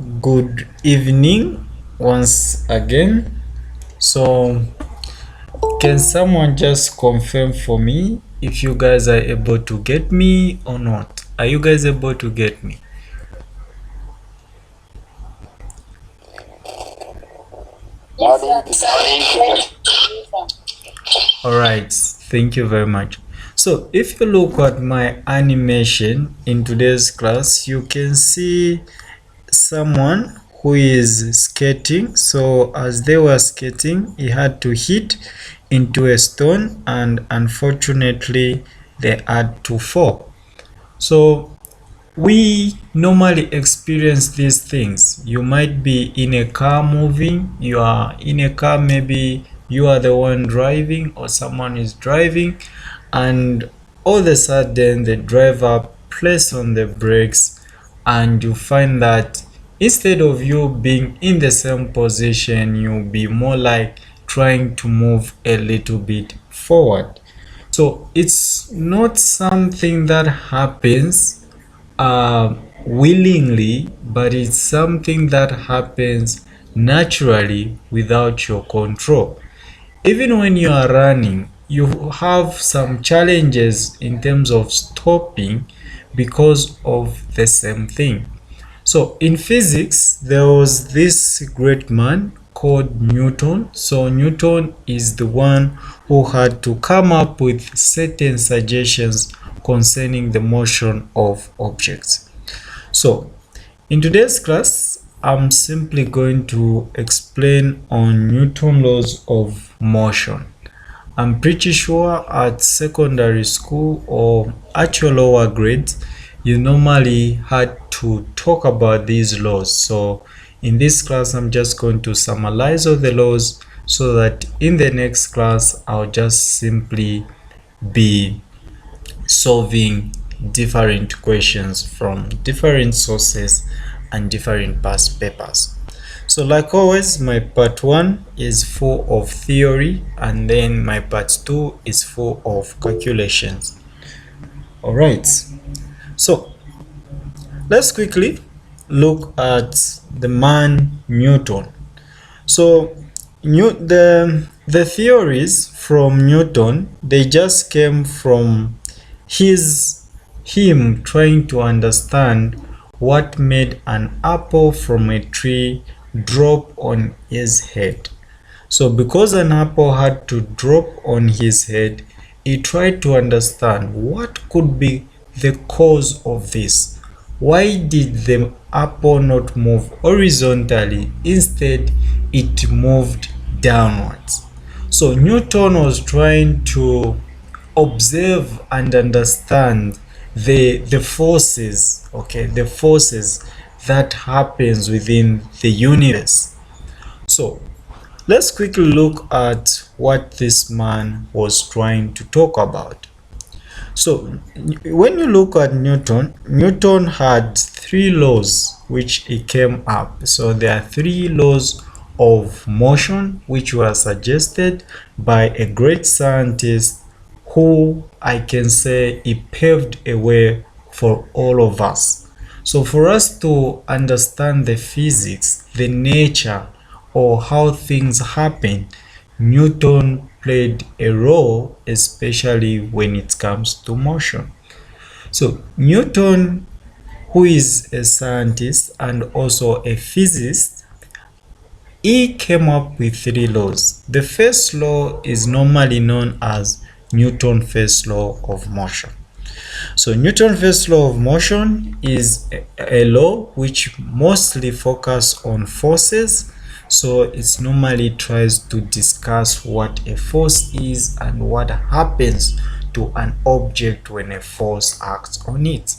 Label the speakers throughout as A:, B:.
A: Good evening once again. So, can someone just confirm for me if you guys are able to get me or not? Are you guys able to get me? All right, thank you very much. So, if you look at my animation in today's class, you can see someone who is skating. So as they were skating, he had to hit into a stone, and unfortunately they had to fall. So we normally experience these things. You might be in a car moving, you are in a car, maybe you are the one driving or someone is driving, and all of a sudden the driver presses on the brakes, and you find that instead of you being in the same position, you'll be more like trying to move a little bit forward. So it's not something that happens willingly, but it's something that happens naturally without your control. Even when you are running, you have some challenges in terms of stopping because of the same thing. So in physics, there was this great man called Newton. So Newton is the one who had to come up with certain suggestions concerning the motion of objects. So in today's class, I'm simply going to explain on Newton's laws of motion. I'm pretty sure at secondary school or at your lower grades, you normally had to talk about these laws. So in this class, I'm just going to summarize all the laws so that in the next class, I'll just simply be solving different questions from different sources and different past papers. So like always, my part 1 is full of theory, and then my part 2 is full of calculations. All right, so let's quickly look at the man Newton. So the theories from Newton, they just came from him trying to understand what made an apple from a tree drop on his head. So because an apple had to drop on his head, he tried to understand what could be the cause of this. Why did the apple not move horizontally? Instead, it moved downwards. So Newton was trying to observe and understand the forces, okay, the forces that happens within the universe. So let's quickly look at what this man was trying to talk about. So when you look at Newton, Newton had 3 laws which he came up. So there are 3 laws of motion which were suggested by a great scientist who, I can say, he paved a way for all of us. So for us to understand the physics, the nature, or how things happen, Newton played a role, especially when it comes to motion. So Newton, who is a scientist and also a physicist, he came up with 3 laws. The first law is normally known as Newton's first law of motion. So Newton's first law of motion is a law which mostly focuses on forces. So it normally tries to discuss what a force is and what happens to an object when a force acts on it.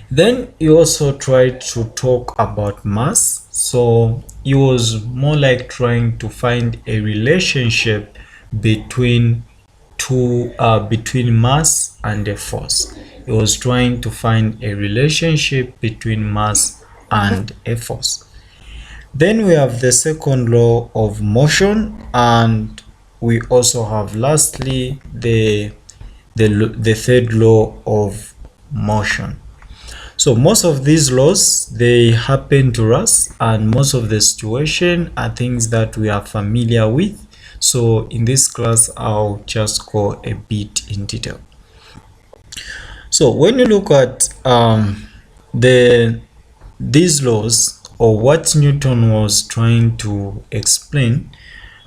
A: Then he also tried to talk about mass. So he was more like trying to find a relationship between between mass and a force. He was trying to find a relationship between mass and a force. Then we have the second law of motion, and we also have lastly the third law of motion. So most of these laws, they happen to us, and most of the situation are things that we are familiar with. So in this class, I'll just go a bit in detail. So when you look at these laws, or what Newton was trying to explain,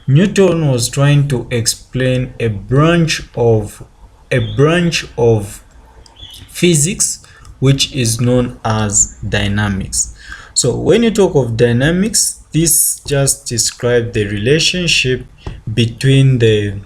A: Newton was trying to explain a branch of physics which is known as dynamics. So when you talk of dynamics, this just describes the relationship between the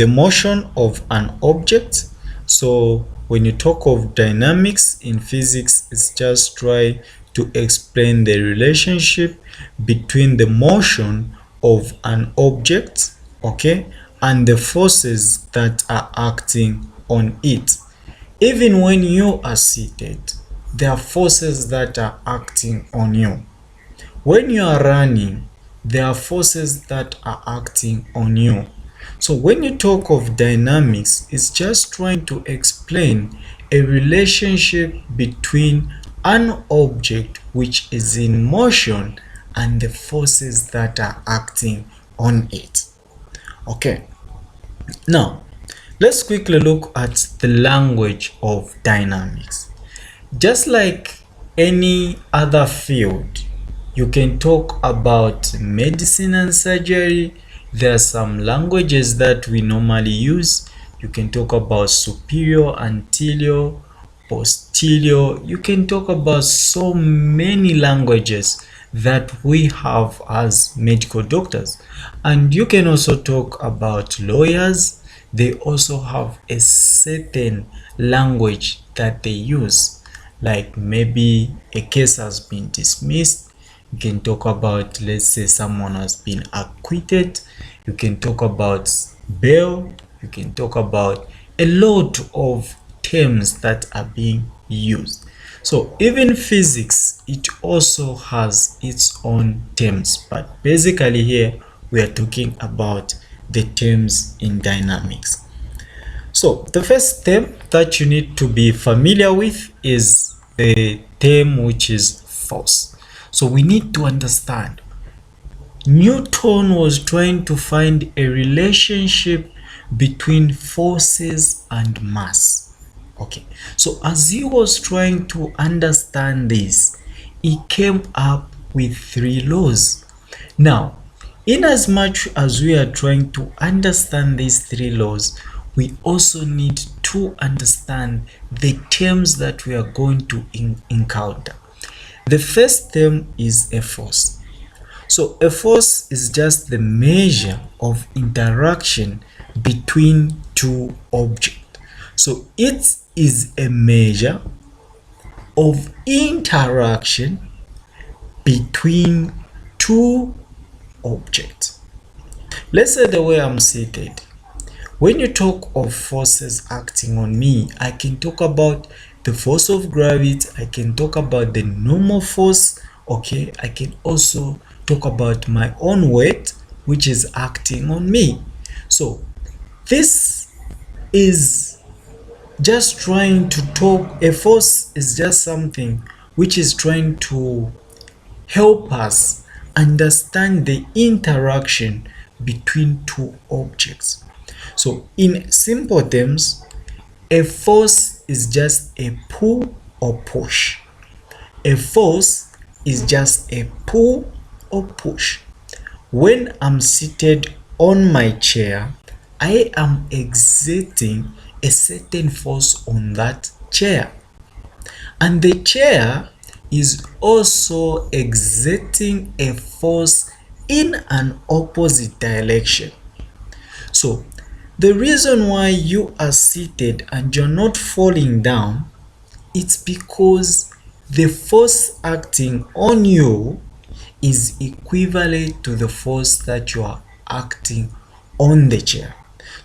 A: motion of an object. So when you talk of dynamics in physics, it's just try to explain the relationship between the motion of an object, okay, and the forces that are acting on it. Even when you are seated, there are forces that are acting on you. When you are running, there are forces that are acting on you. So when you talk of dynamics, it's just trying to explain a relationship between an object which is in motion and the forces that are acting on it. Okay, now let's quickly look at the language of dynamics. Just like any other field, you can talk about medicine and surgery. There are some languages that we normally use. You can talk about superior, anterior, posterior. You can talk about so many languages that we have as medical doctors. And you can also talk about lawyers. They also have a certain language that they use. Like maybe a case has been dismissed. You can talk about, let's say someone has been acquitted. You can talk about bail. You can talk about a lot of terms that are being used. So even physics, it also has its own terms, but basically here we are talking about the terms in dynamics. So the first term that you need to be familiar with is the term which is force. So we need to understand Newton was trying to find a relationship between forces and mass. Okay, so as he was trying to understand this, he came up with 3 laws. Now, in as much as we are trying to understand these 3 laws, we also need to understand the terms that we are going to encounter. The first term is a force. So a force is just the measure of interaction between 2 objects. So it is a measure of interaction between 2 objects. Let's say the way I'm seated. When you talk of forces acting on me, I can talk about the force of gravity, I can talk about the normal force, okay? I can also talk about my own weight, which is acting on me. So this is just trying to talk, a force is just something which is trying to help us understand the interaction between 2 objects. So in simple terms, a force is just a pull or push. A force is just a pull or push. When I'm seated on my chair, I am exerting a certain force on that chair. And the chair is also exerting a force in an opposite direction. So the reason why you are seated and you're not falling down, it's because the force acting on you is equivalent to the force that you are acting on the chair.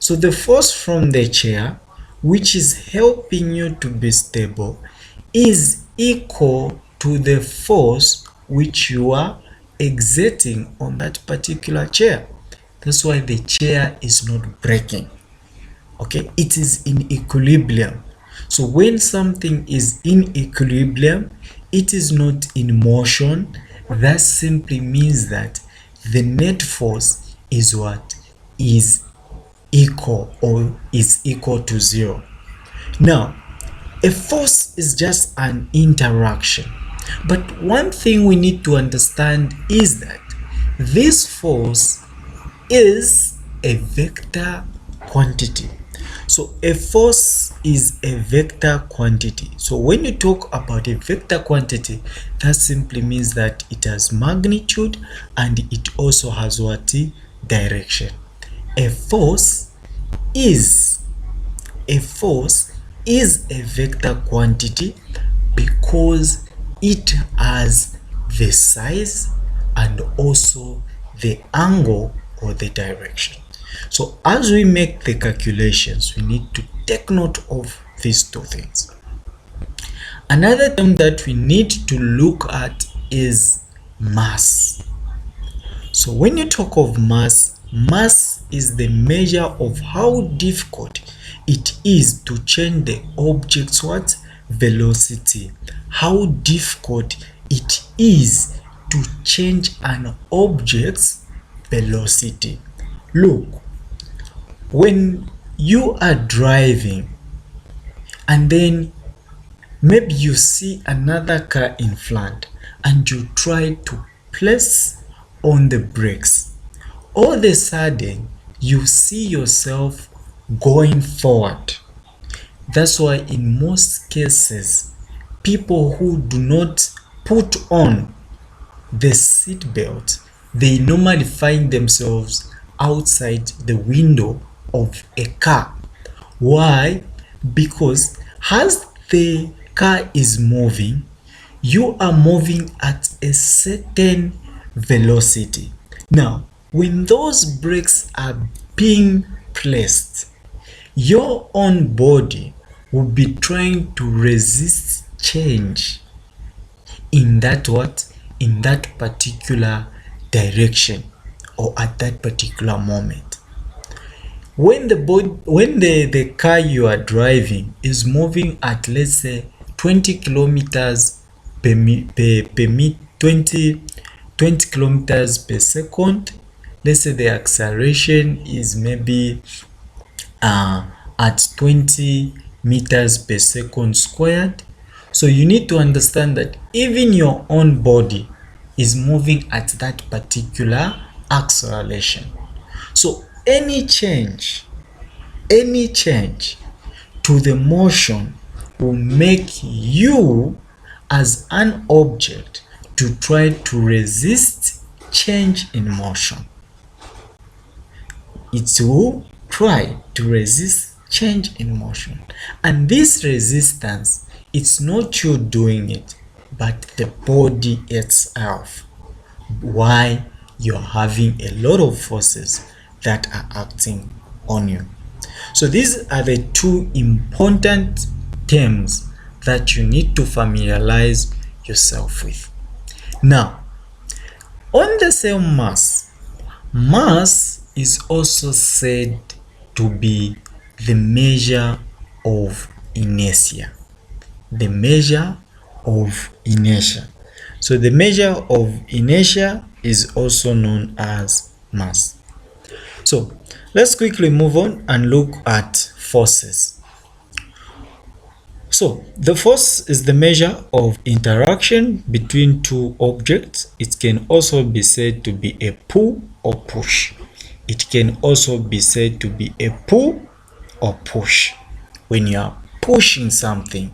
A: So the force from the chair, which is helping you to be stable, is equal to the force which you are exerting on that particular chair. That's why the chair is not breaking. Okay, it is in equilibrium. So when something is in equilibrium, it is not in motion. That simply means that the net force is what? Is equal or is equal to zero. Now, a force is just an interaction. But one thing we need to understand is that this force is a vector quantity. So a force is a vector quantity. So when you talk about a vector quantity, that simply means that it has magnitude and it also has what? Direction. A force is a vector quantity because it has the size and also the angle or the direction. So as we make the calculations, we need to take note of these two things. Another term that we need to look at is mass. So when you talk of mass, mass is the measure of how difficult it is to change the object's what? Velocity. How difficult it is to change an object's velocity. Look, when you are driving and then maybe you see another car in front and you try to press on the brakes, all of a sudden you see yourself going forward. That's why in most cases, people who do not put on the seat belt, they normally find themselves outside the window of a car. Why? Because as the car is moving, you are moving at a certain velocity. Now, when those brakes are being placed, your own body will be trying to resist change in that what? In that particular direction or at that particular moment. When the car you are driving is moving at, let's say, 20 kilometers per 20 kilometers per second, let's say the acceleration is maybe at 20 meters per second squared. So you need to understand that even your own body is moving at that particular acceleration. So any change to the motion will make you as an object to try to resist change in motion. It will try to resist change in motion. And this resistance, it's not you doing it, but the body itself. Why? You're having a lot of forces that are acting on you. So these are the two important terms that you need to familiarize yourself with. Now, on the same mass is also said to be the measure of inertia. The measure of inertia. So the measure of inertia is also known as mass. So let's quickly move on and look at forces. So the force is the measure of interaction between two objects. It can also be said to be a pull or push. It can also be said to be a pull or push. When you are pushing something,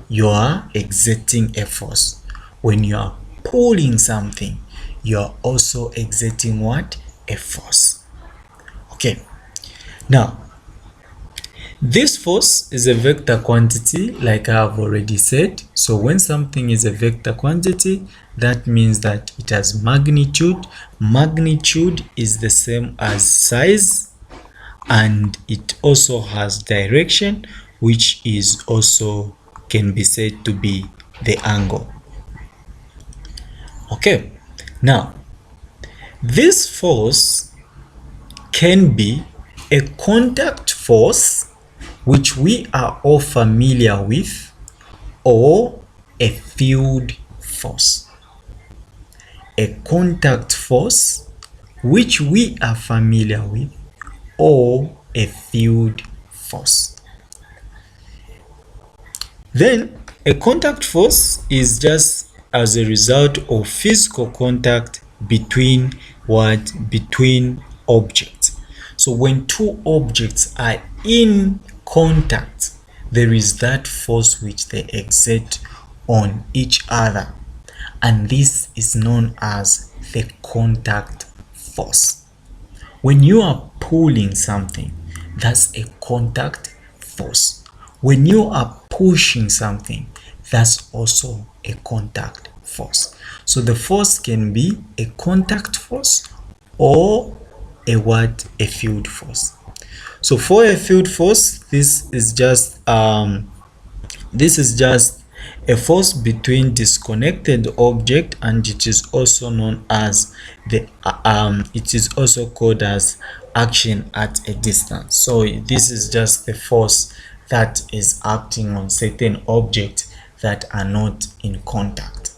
A: you are exerting a force. When you are pulling something, you are also exerting what? A force. Okay. Now, this force is a vector quantity, like I have already said. So when something is a vector quantity, that means that it has magnitude. Magnitude is the same as size, and it also has direction, which is also can be said to be the angle. Okay, now this force can be a contact force, which we are all familiar with, or a field force. A contact force, which we are familiar with, or a field force. Then a contact force is just as a result of physical contact between objects. So when two objects are in contact, there is that force which they exert on each other, and this is known as the contact force. When you are pulling something, that's a contact force. When you are pushing something, that's also a contact force. So the force can be a contact force or a field force. So for a field force, this is just a force between disconnected object, and it is also known as it is also called as action at a distance. So this is just the force that is acting on certain objects that are not in contact.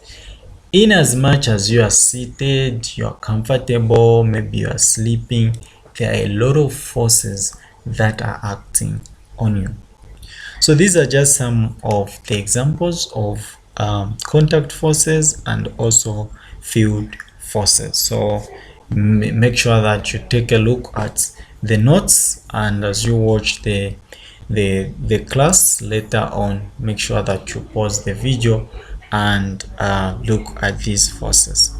A: In as much as you are seated, you are comfortable, maybe you are sleeping, there are a lot of forces that are acting on you. So these are just some of the examples of contact forces and also field forces. So make sure that you take a look at the notes, and as you watch the class later on, make sure that you pause the video and look at these forces.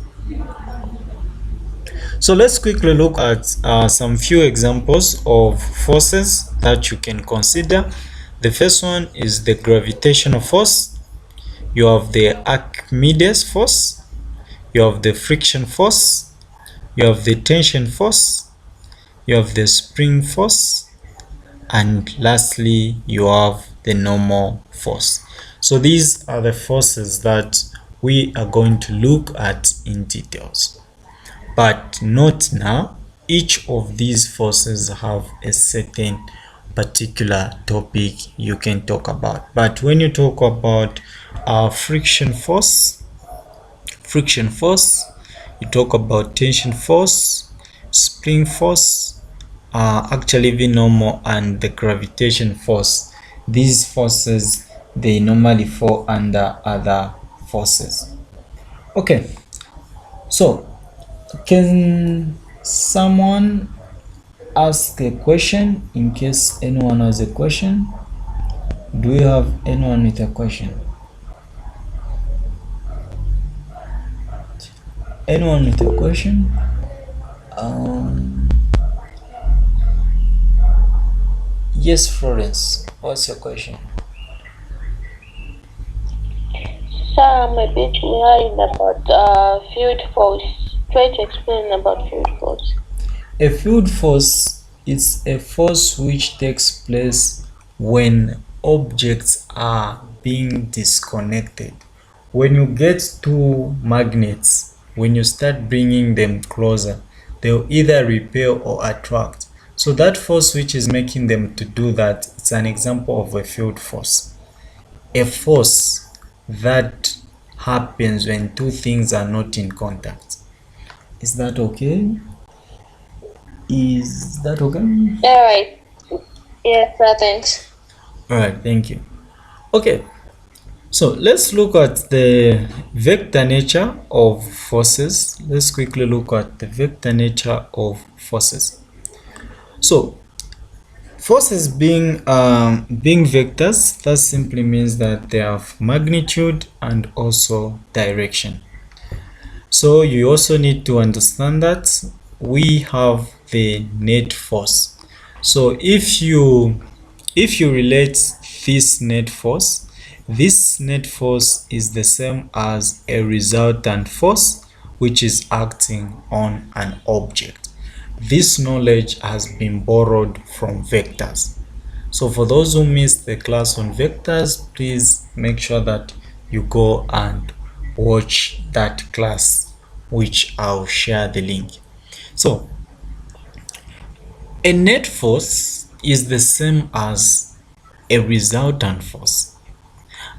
A: So let's quickly look at some few examples of forces that you can consider. The first one is the gravitational force. You have the Archimedes force, you have the friction force, you have the tension force, you have the spring force, and lastly you have the normal force. So these are the forces that we are going to look at in details. But note now, each of these forces have a certain particular topic you can talk about. But when you talk about friction force, you talk about tension force, spring force, actually the normal, and the gravitation force. These forces, they normally fall under other forces. Okay, so can someone ask a question in case anyone has a question? Do we have anyone with a question? Anyone with a question? Yes, Florence, what's your question?
B: Sir, I'm a bit behind about field force. Try to explain about field force.
A: A field force is a force which takes place when objects are being disconnected. When you get two magnets, when you start bringing them closer, they'll either repel or attract. So that force which is making them to do that, it's an example of a field force. A force that happens when two things are not in contact. Is that okay? Is that okay?
B: All right. Yes, sir, thanks.
A: All right, thank you. Okay, so let's look at the vector nature of forces. Let's quickly look at the vector nature of forces. So forces being vectors, that simply means that they have magnitude and also direction. So you also need to understand that we have the net force. So if you relate this net force is the same as a resultant force which is acting on an object. This knowledge has been borrowed from vectors. So for those who missed the class on vectors, please make sure that you go and watch that class, which I'll share the link. So a net force is the same as a resultant force.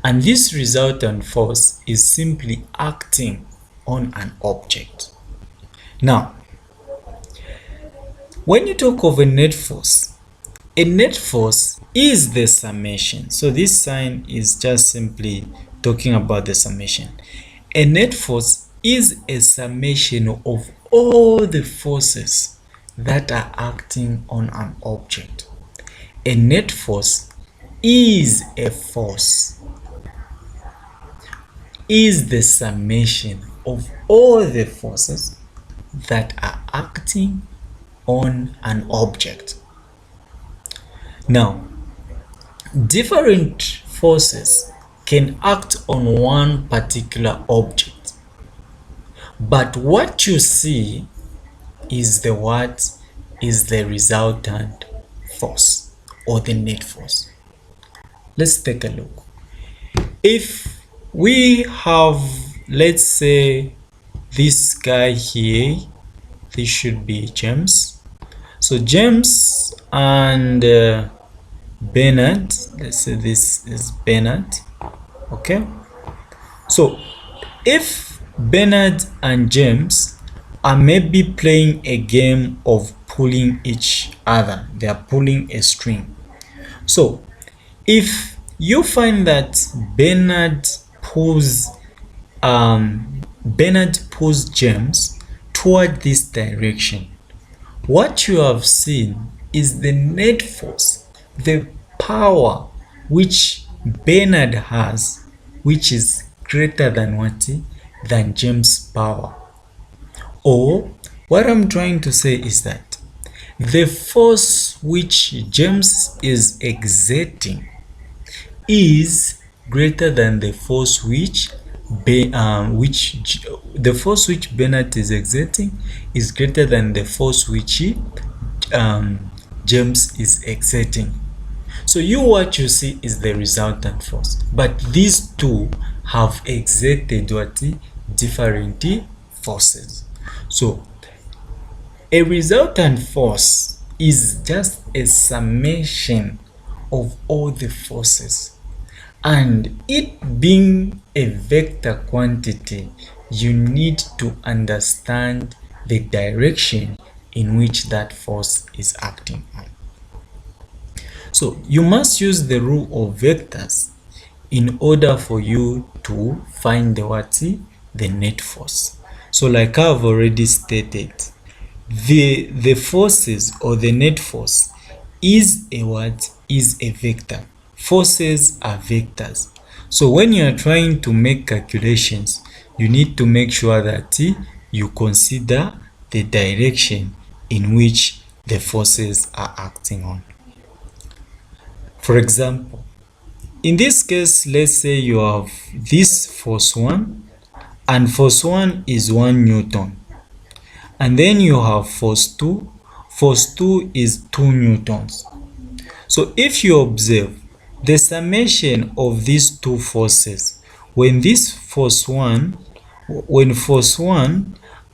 A: And this resultant force is simply acting on an object. Now, when you talk of a net force is the summation. So this sign is just simply talking about the summation. A net force is a summation of all the forces that are acting on an object. A net force is a force, is the summation of all the forces that are acting on an object. Now, different forces can act on one particular object, but what you see is the resultant force or the net force. Let's take a look. If we have, let's say, this guy here, this should be James. So James and Bernard, let's say this is Bernard. Okay, so if Bernard and James are maybe playing a game of pulling each other, they are pulling a string. So if you find that Bernard pulls James toward this direction, what you have seen is the net force, the power which Bernard has, which is greater than what? Than James' power. Or what I'm trying to say is that the force which James is exerting is greater than the force which Bernard is exerting is greater than the force which James is exerting. So what you see is the resultant force, but these two have exerted different forces. So a resultant force is just a summation of all the forces, and it being a vector quantity, you need to understand the direction in which that force is acting on. So you must use the rule of vectors in order for you to find the net force. So like I've already stated, the forces or the net force is a vector. Forces are vectors. So when you are trying to make calculations, you need to make sure that you consider the direction in which the forces are acting on. For example, in this case, let's say you have this force 1, and force 1 is 1 Newton. And then you have force 2. Force 2 is 2 Newtons. So if you observe the summation of these two forces, when force 1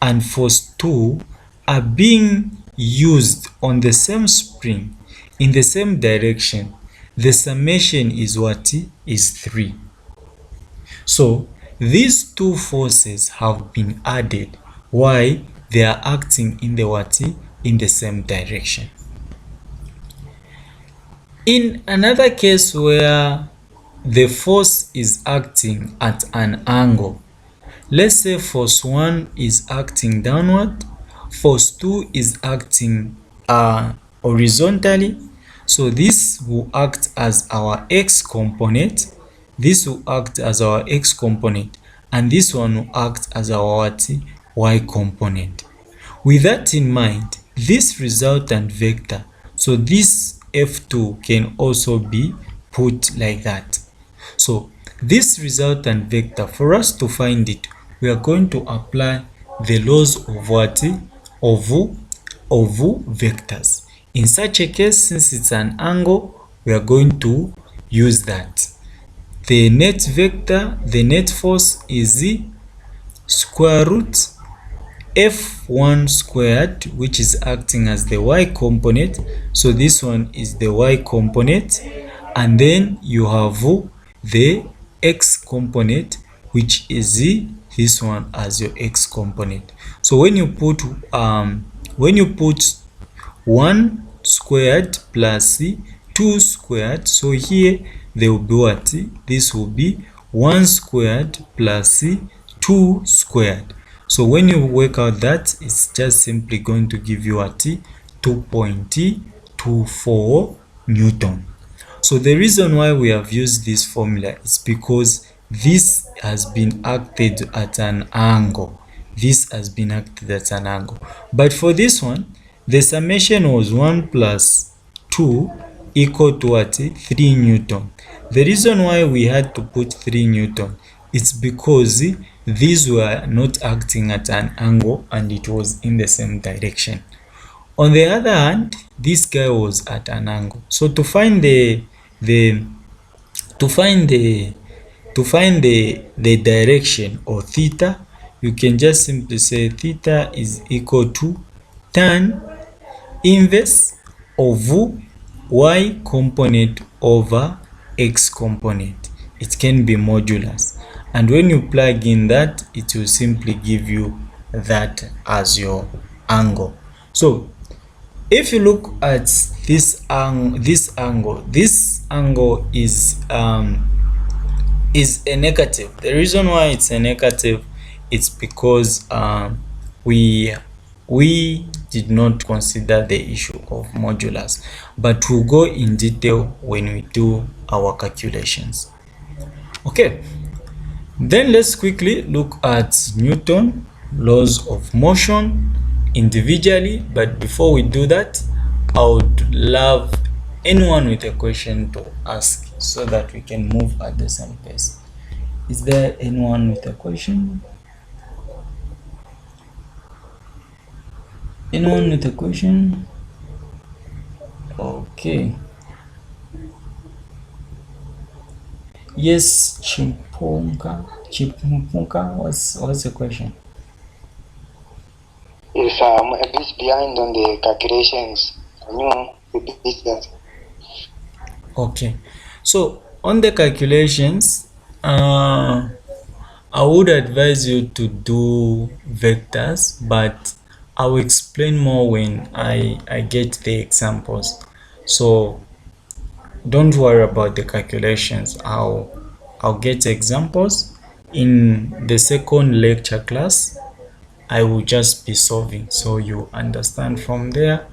A: and force 2 are being used on the same spring in the same direction, the summation is is 3. So these two forces have been added. Why? They are acting in the same direction. In another case where the force is acting at an angle, let's say force 1 is acting downward, force 2 is acting horizontally. So this will act as our x component, this will act as our x component, and this one will act as our y component. With that in mind, this resultant vector, so this F2 can also be put like that. So this resultant vector, for us to find it, we are going to apply the laws of vectors. In such a case, since it's an angle, we are going to use that. The net vector, the net force is square root F1 squared, which is acting as the y component. So this one is the y component, and then you have the x component, which is this one as your x component. So when you put 1 squared plus 2 squared, so here there will be what? This will be 1 squared plus 2 squared. So when you work out that, it's just simply going to give you what? 2.24 Newton. So the reason why we have used this formula is because this has been acted at an angle. This has been acted at an angle. But for this one, the summation was 1 plus 2 equal to what? 3 Newton. The reason why we had to put 3 Newton is because these were not acting at an angle and it was in the same direction. On the other hand, this guy was at an angle. So to find the direction, or theta, you can just simply say theta is equal to tan inverse of y component over x component. It can be modulus, and when you plug in that, it will simply give you that as your angle. So if you look at this angle is a negative. The reason why it's a negative, it's because we did not consider the issue of modulus, but we'll go in detail when we do our calculations. Okay, then let's quickly look at Newton laws of motion individually. But before we do that, I would love anyone with a question to ask so that we can move at the same pace. Is there anyone with a question? Anyone with a question? Okay. Yes, Chimpunka, what's the question?
C: If I'm a bit behind on the calculations, can you repeat that?
A: Okay, so on the calculations, I would advise you to do vectors, but I will explain more when I get the examples. So don't worry about the calculations. I'll get examples in the second lecture class. I will just be solving, so you understand from there.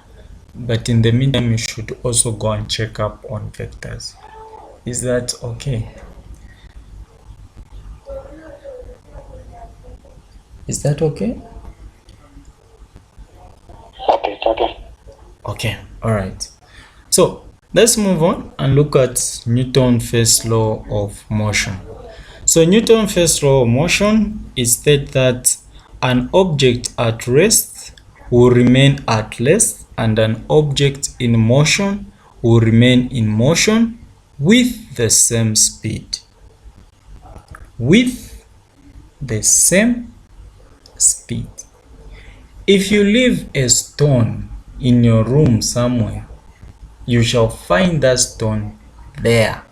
A: But in the meantime, you should also go and check up on vectors. Is that okay? Is that okay?
C: Okay, okay.
A: Okay, all right. So let's move on and look at Newton's first law of motion. So Newton's first law of motion is that an object at rest will remain at rest, and an object in motion will remain in motion with the same speed. With the same speed. If you leave a stone in your room somewhere, you shall find that stone there.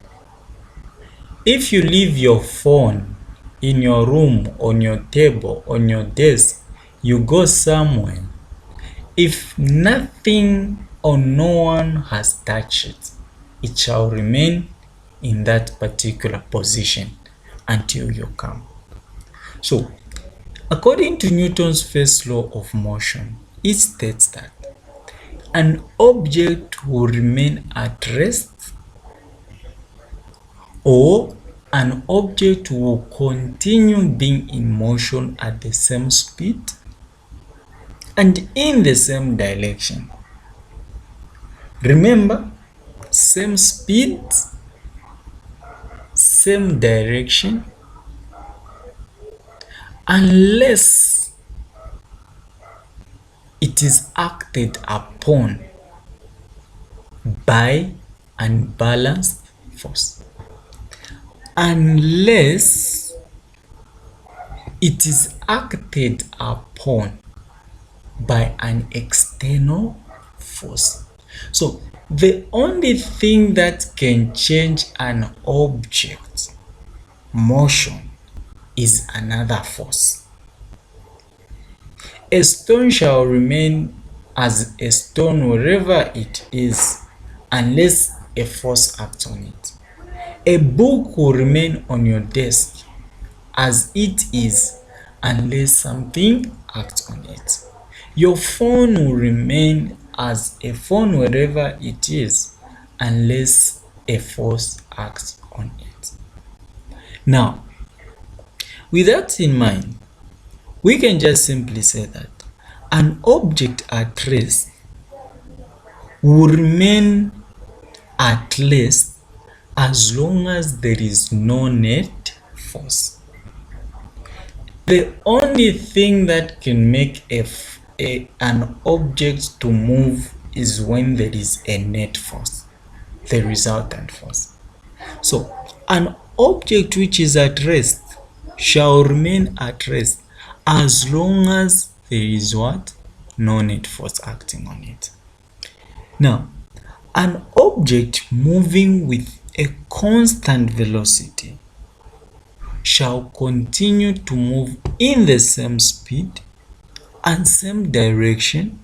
A: If you leave your phone in your room, on your table, on your desk, you go somewhere, if nothing or no one has touched it, it shall remain in that particular position until you come. So according to Newton's first law of motion, it states that an object will remain at rest, or an object will continue being in motion at the same speed and in the same direction. Remember, same speed, same direction, unless it is acted upon by unbalanced force. Unless it is acted upon by an external force. So the only thing that can change an object motion is another force. A stone shall remain as a stone wherever it is unless a force acts on it. A book will remain on your desk as it is unless something acts on it. Your phone will remain as a phone wherever it is unless a force acts on it. Now, with that in mind, we can just simply say that an object at rest will remain at rest as long as there is no net force. The only thing that can make an object to move is when there is a net force, the resultant force. So an object which is at rest shall remain at rest as long as there is what? No net force acting on it. Now, an object moving with a constant velocity shall continue to move in the same speed and same direction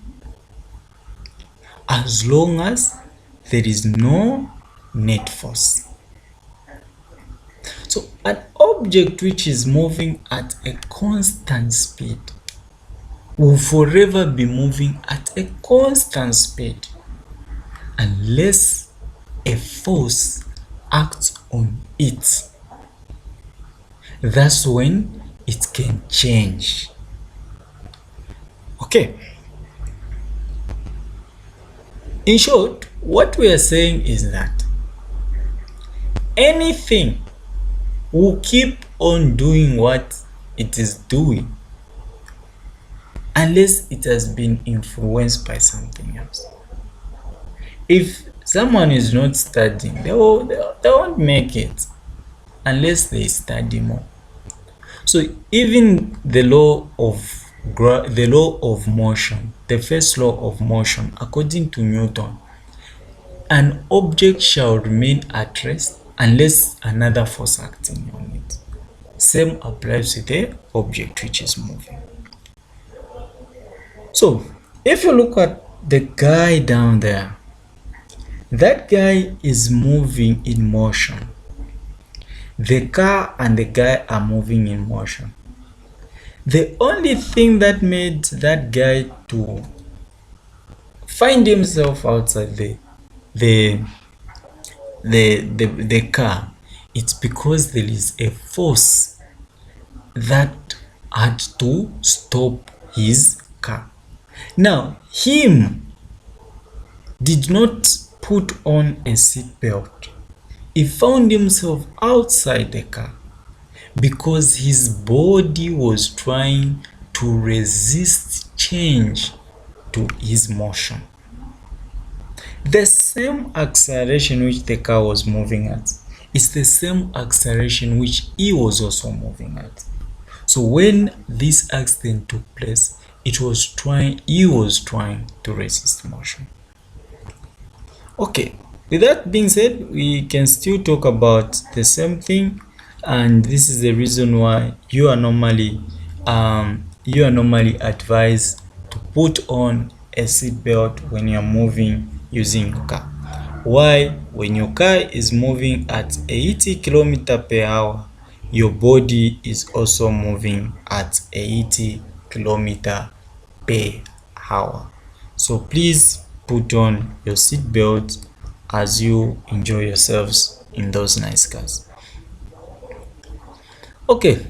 A: as long as there is no net force. So an object which is moving at a constant speed will forever be moving at a constant speed unless a force acts on it. That's when it can change. Okay. In short, what we are saying is that anything will keep on doing what it is doing unless it has been influenced by something else. If someone is not studying, they won't make it unless they study more. So even the law of motion, the first law of motion, according to Newton, an object shall remain at rest unless another force acting on it. Same applies to the object which is moving. So if you look at the guy down there, that guy is moving in motion. The car and the guy are moving in motion. The only thing that made that guy to find himself outside the car, it's because there is a force that had to stop his car. Now, him did not put on a seat belt. He found himself outside the car because his body was trying to resist change to his motion. The same acceleration which the car was moving at is the same acceleration which he was also moving at. So when this accident took place, he was trying to resist motion. Okay, with that being said, we can still talk about the same thing, and this is the reason why you are normally advised to put on a seat belt when you are moving using your car. Why? When your car is moving at 80 km per hour, your body is also moving at 80 km per hour. So please put on your seat belt as you enjoy yourselves in those nice cars. Okay,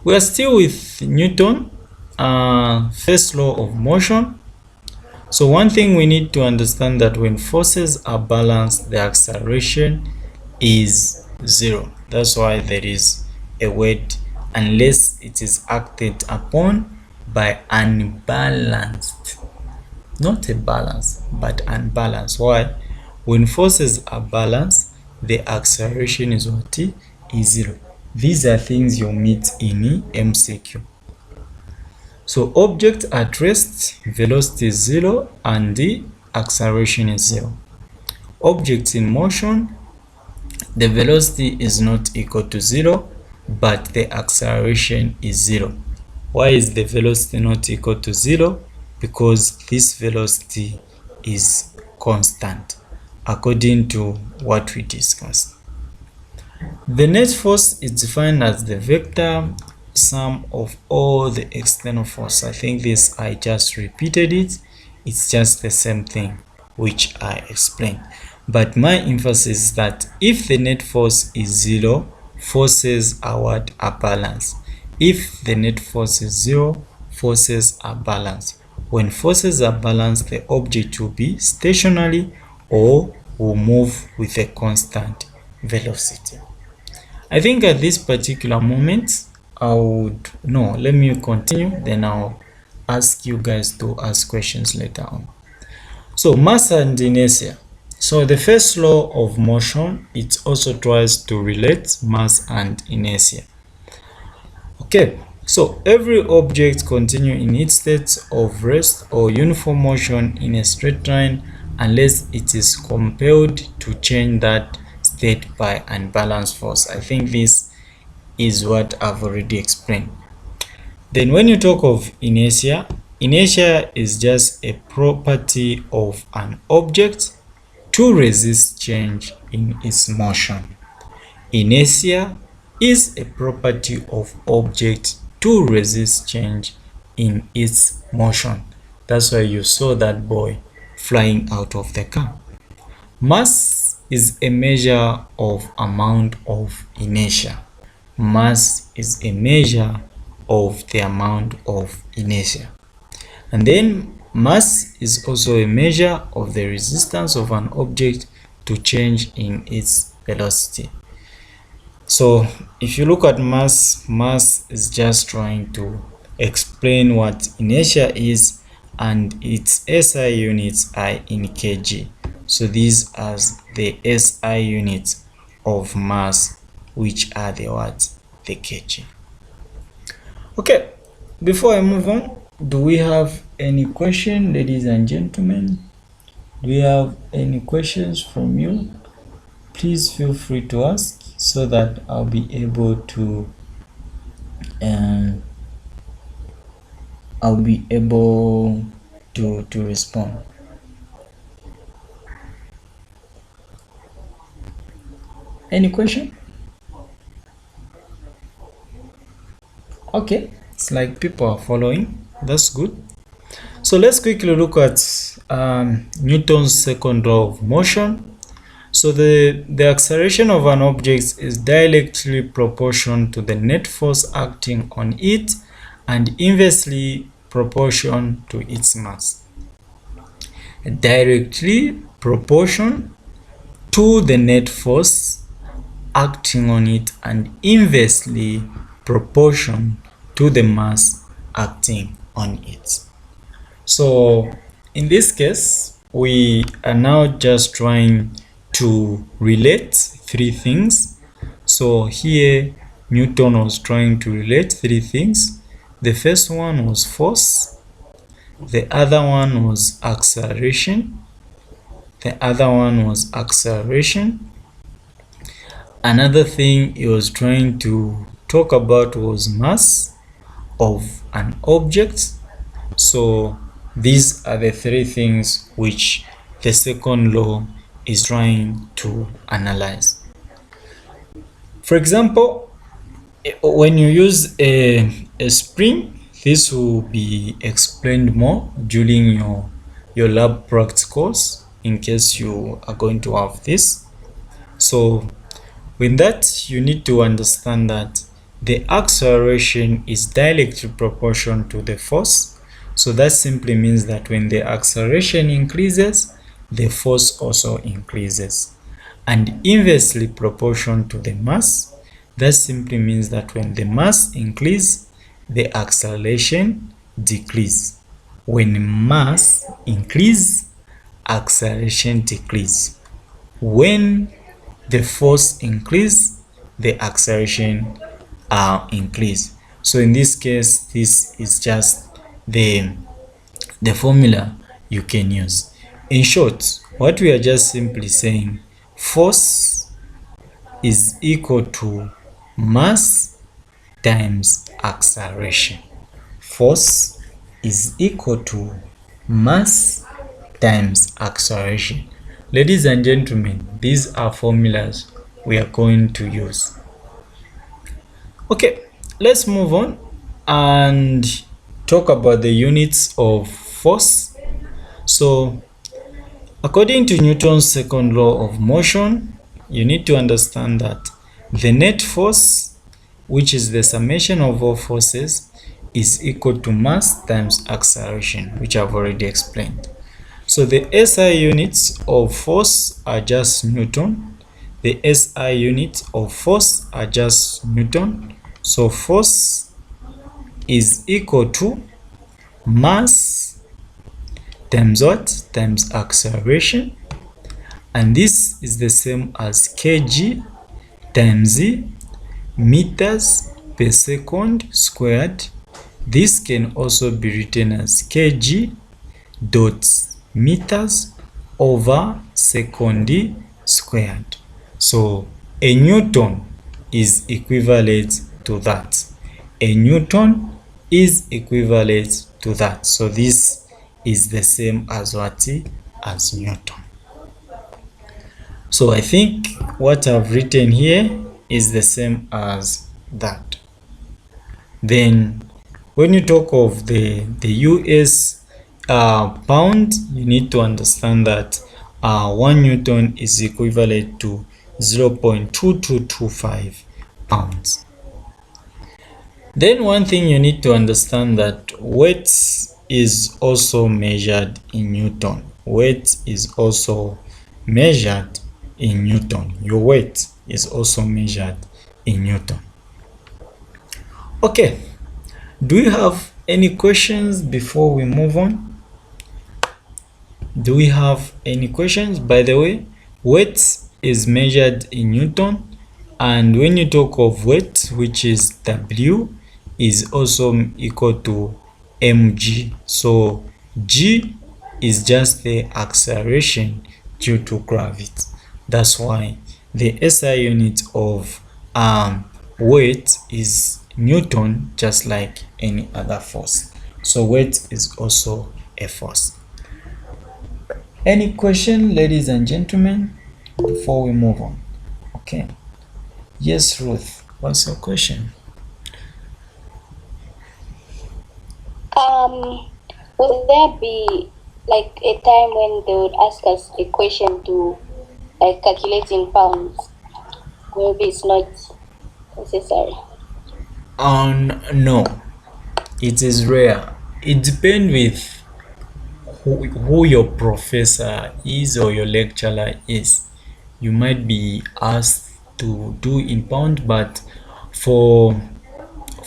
A: we are still with Newton, first law of motion. So one thing we need to understand that when forces are balanced, the acceleration is zero. That's why there is a word unless it is acted upon by unbalanced. Not a balance, but unbalanced. Why? When forces are balanced, the acceleration is what? Is zero. These are things you meet in MCQ. So object at rest, velocity is zero, and the acceleration is 0. Objects in motion, the velocity is not equal to 0, but the acceleration is 0. Why is the velocity not equal to 0? Because this velocity is constant, according to what we discussed. The net force is defined as the vector sum of all the external force. I think this, I just repeated it. It's just the same thing which I explained. But my emphasis is that if the net force is 0, forces are balanced. If the net force is 0, forces are balanced. When forces are balanced, the object will be stationary or will move with a constant velocity. I think at this particular moment, let me continue, then I'll ask you guys to ask questions later on. So mass and inertia. So the first law of motion, it also tries to relate mass and inertia. Okay, so every object continues in its state of rest or uniform motion in a straight line unless it is compelled to change that state by unbalanced force. I think this is what I've already explained. Then when you talk of inertia, inertia is just a property of an object to resist change in its motion. Inertia is a property of object to resist change in its motion. That's why you saw that boy flying out of the car. Mass is a measure of amount of inertia. Mass is a measure of the amount of inertia. And then mass is also a measure of the resistance of an object to change in its velocity. So if you look at mass, mass is just trying to explain what inertia is, and its SI units are in kg. So these are the SI units of mass, which are the what? The kg. Okay, before I move on, do we have any question, ladies and gentlemen? Do we have any questions from you? Please feel free to ask so that I'll be able to respond. Any question? Okay, it's like people are following. That's good. So let's quickly look at Newton's second law of motion. So the acceleration of an object is directly proportional to the net force acting on it and inversely proportional to its mass. Directly proportional to the net force acting on it and inversely proportional to the mass acting on it. So in this case, we are now just trying to relate three things. So here Newton was trying to relate three things. The first one was force, the other one was acceleration, another thing he was trying to talk about was mass of an object. So these are the three things which the second law is trying to analyze. For example, when you use a spring, this will be explained more during your lab practicals in case you are going to have this. So with that, you need to understand that the acceleration is directly proportional to the force. So that simply means that when the acceleration increases, the force also increases. And inversely proportional to the mass, that simply means that when the mass increases, the acceleration decreases. When mass increases, acceleration decreases. When the force increases, the acceleration increase. So in this case, this is just the formula you can use. In short, what we are just simply saying, force is equal to mass times acceleration. Force is equal to mass times acceleration. Ladies and gentlemen, these are formulas we are going to use. Okay, let's move on and talk about the units of force. So, according to Newton's second law of motion, you need to understand that the net force, which is the summation of all forces, is equal to mass times acceleration, which I've already explained. So the SI units of force are just Newton. The SI units of force are just Newton. So force is equal to mass times what? Times acceleration. And this is the same as kg times meters per second squared. This can also be written as kg dot meters over second squared. So a Newton is equivalent to that. A Newton is equivalent to that. So this is the same as what? As Newton. So I think what I've written here is the same as that. Then when you talk of the US pound, you need to understand that 1 Newton is equivalent to 0.2225 pounds. Then one thing you need to understand that weight is also measured in Newton. Weight is also measured in Newton. Your weight is also measured in Newton. Okay, do you have any questions before we move on? Do we have any questions? By the way, weight is measured in Newton, and when you talk of weight, which is W, is also equal to mg. So g is just the acceleration due to gravity. That's why the SI unit of weight is Newton, just like any other force. So weight is also a force. Any question, ladies and gentlemen, before we move on? Okay. Yes, Ruth, what's your question?
D: Will there be like a time when they would ask us a question to like calculate in pounds? Maybe it's not necessary.
A: No, it is rare. It depends with who your professor is or your lecturer is. You might be asked to do in pound, but for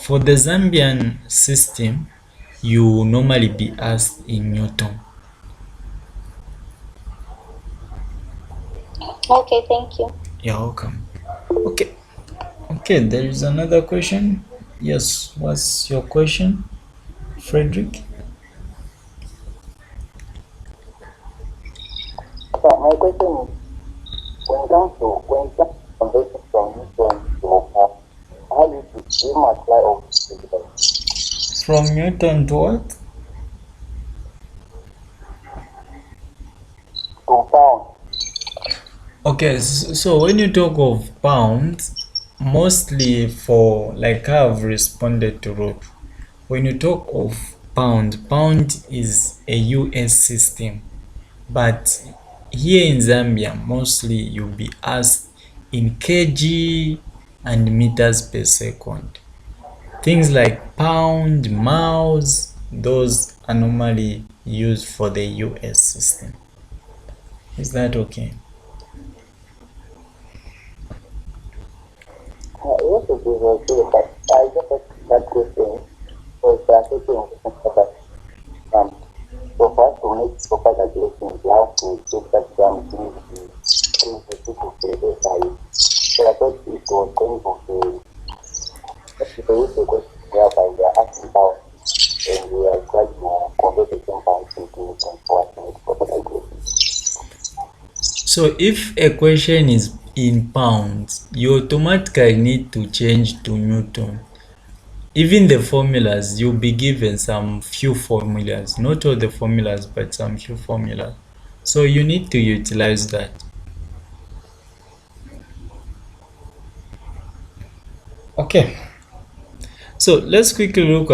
A: the Zambian system, you normally be asked in Newton.
D: Okay, thank you.
A: You're welcome. Okay, there is another question. Yes, what's your question, Frederick?
C: So my question is, when it comes to converting from Newton to how do you multiply of
A: From Newton to what?
C: to pound?
A: Okay, so when you talk of pounds, mostly for, like I've responded to Ruth, when you talk of pound is a US system, but here in Zambia, mostly you'll be asked in kg and meters per second. Things like pound, miles, those are normally used for the US system. Is that okay?
C: Yes, it is okay, but I just have that question was so for us to make proper calculations, we have to take that down to the SI. So I thought it was going to be people use the question whereby they are asking pounds and we are trying to convert the pounds into Newton for us to make proper calculations.
E: So if a question is in pounds, you automatically need to change to Newton. Even the formulas, you'll be given some few formulas, not all the formulas, but some few formulas. So you need to utilize that. Okay. So let's quickly look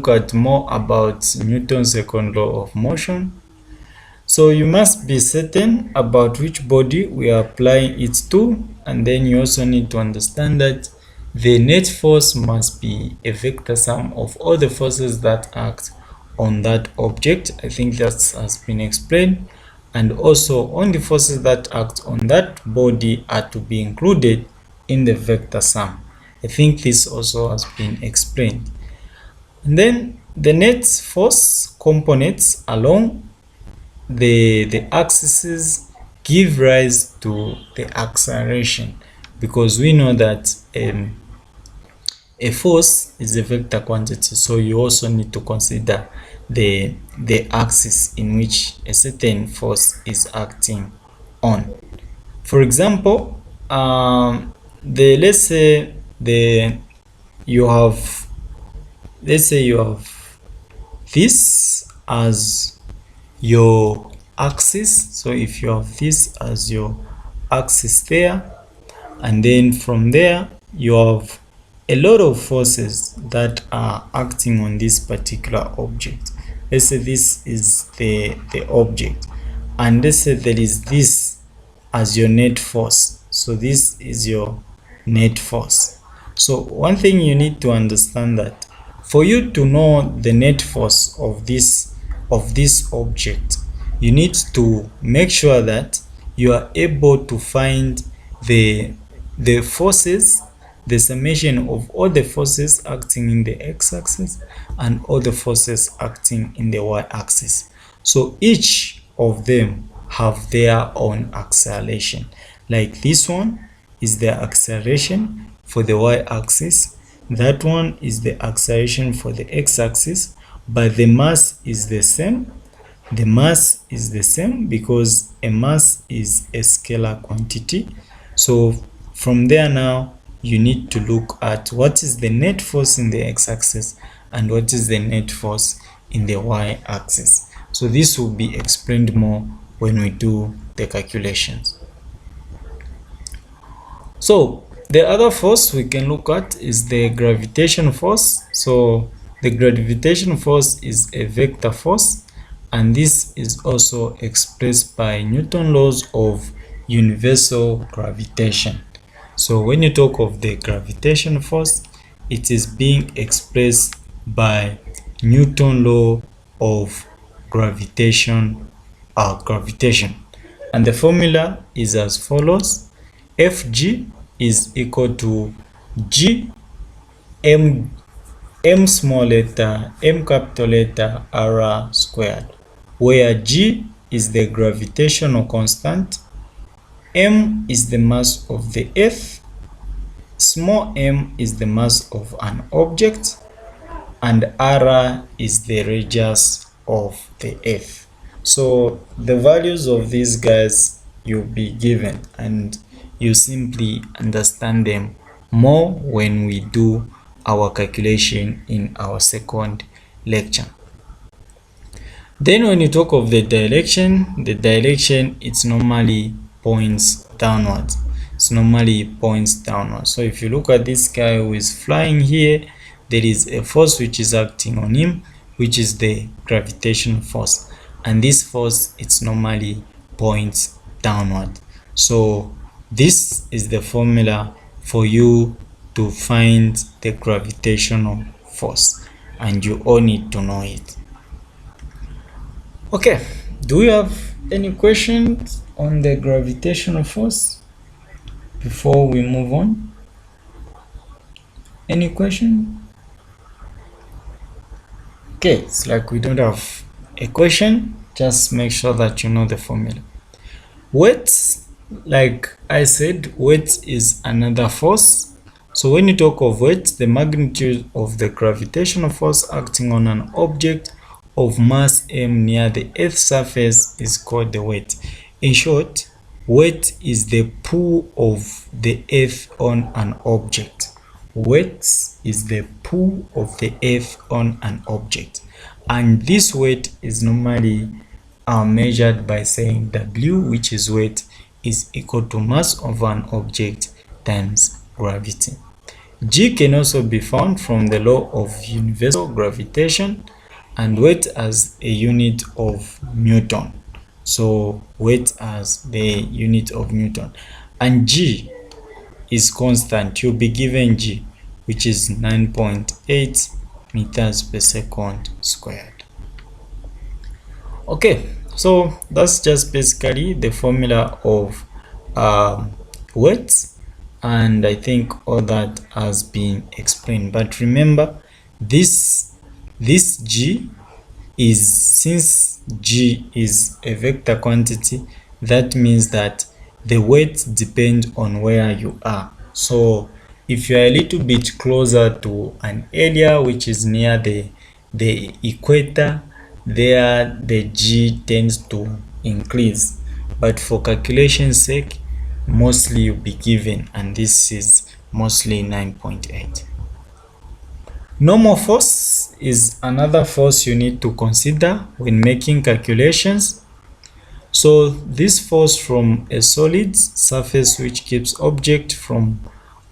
E: at more about Newton's second law of motion. So you must be certain about which body we are applying it to, and then you also need to understand that the net force must be a vector sum of all the forces that act on that object. I think that has been explained. And also all the forces that act on that body are to be included in the vector sum. I think this also has been explained. And then the net force components along the axes give rise to the acceleration, because we know that a force is a vector quantity, so you also need to consider the axis in which a certain force is acting on. For example, let's say you have this as your axis. So if you have this as your axis there, and then from there you have a lot of forces that are acting on this particular object. Let's say this is the object, and let's say there is this as your net force. So this is your net force. So one thing you need to understand, that for you to know the net force of this object, you need to make sure that you are able to find the forces, the summation of all the forces acting in the x-axis and all the forces acting in the y-axis. So each of them have their own acceleration. Like this one is the acceleration for the y-axis, that one is the acceleration for the x-axis, but the mass is the same. The mass is the same because a mass is a scalar quantity. So from there now you need to look at what is the net force in the x-axis and what is the net force in the y-axis. So this will be explained more when we do the calculations. So the other force we can look at is the gravitation force. So the gravitation force is a vector force, and this is also expressed by Newton's laws of universal gravitation. So when you talk of the gravitation force, it is being expressed by Newton's law of gravitation, and the formula is as follows: Fg is equal to G m small letter m capital letter r squared, where G is the gravitational constant, m is the mass of the earth, small m is the mass of an object, and r is the radius of the earth. So the values of these guys you'll be given, and you simply understand them more when we do our calculation in our second lecture. Then when you talk of the direction it's normally points downwards. So if you look at this guy who is flying here, there is a force which is acting on him, which is the gravitation force, and this force it's normally points downward. So this is the formula for you to find the gravitational force, and you all need to know it. Okay, do you have any questions on the gravitational force before we move on? Any question? Okay, it's like we don't have a question. Just make sure that you know the formula. Weight, like I said, weight is another force. So when you talk of weight, the magnitude of the gravitational force acting on an object of mass m near the earth's surface is called the weight. In short, weight is the pull of the earth on an object. Weight is the pull of the earth on an object, and this weight is normally measured by saying W, which is weight, is equal to mass of an object times gravity. G can also be found from the law of universal gravitation, and weight as a unit of Newton. So weight as the unit of Newton, and G is constant. You'll be given G, which is 9.8 meters per second squared. Okay, so that's just basically the formula of weight, and I think all that has been explained. But remember, this G is, since G is a vector quantity, that means that the weight depends on where you are. So if you are a little bit closer to an area which is near the equator, there the G tends to increase, but for calculation sake, mostly you'll be given, and this is mostly 9.8. Normal force is another force you need to consider when making calculations. So this force from a solid surface which keeps object from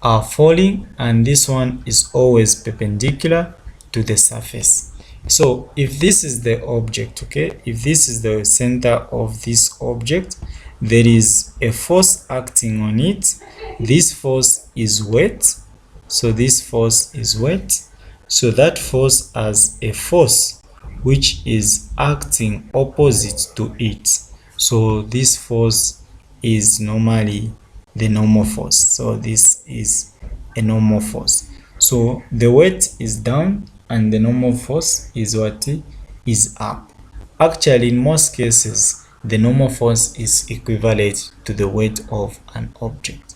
E: falling, and this one is always perpendicular to the surface. So if this is the object, okay, if this is the center of this object, there is a force acting on it. This force is weight. So this force is weight. So that force has a force which is acting opposite to it. So this force is normally the normal force. So this is a normal force. So the weight is down and the normal force is what? Is up. Actually, in most cases, the normal force is equivalent to the weight of an object.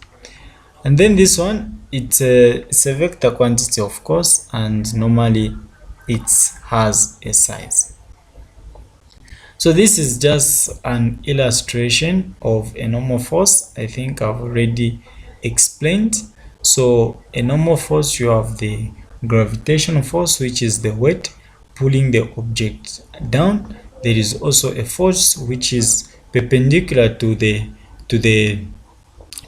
E: And then this one, it's a vector quantity, of course, and normally it has a size. So this is just an illustration of a normal force. I think I've already explained. So a normal force, you have the gravitational force, which is the weight pulling the object down. There is also a force which is perpendicular to the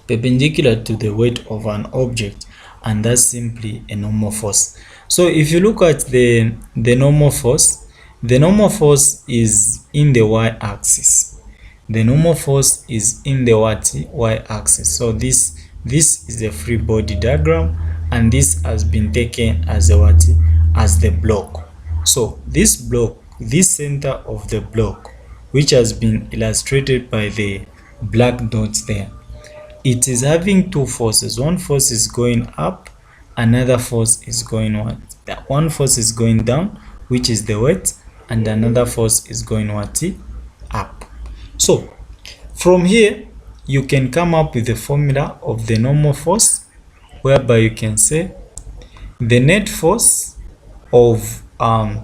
E: weight of an object, and that's simply a normal force. So if you look at the normal force, the normal force is in the y-axis. The normal force is in the y-axis. So this is a free body diagram, and this has been taken as a as the block. So this block, this center of the block, which has been illustrated by the black dots there, it is having two forces. One force is going up, another force is going what? That one force is going down, which is the weight, and another force is going what? Up. So from here you can come up with the formula of the normal force, whereby you can say the net force of what?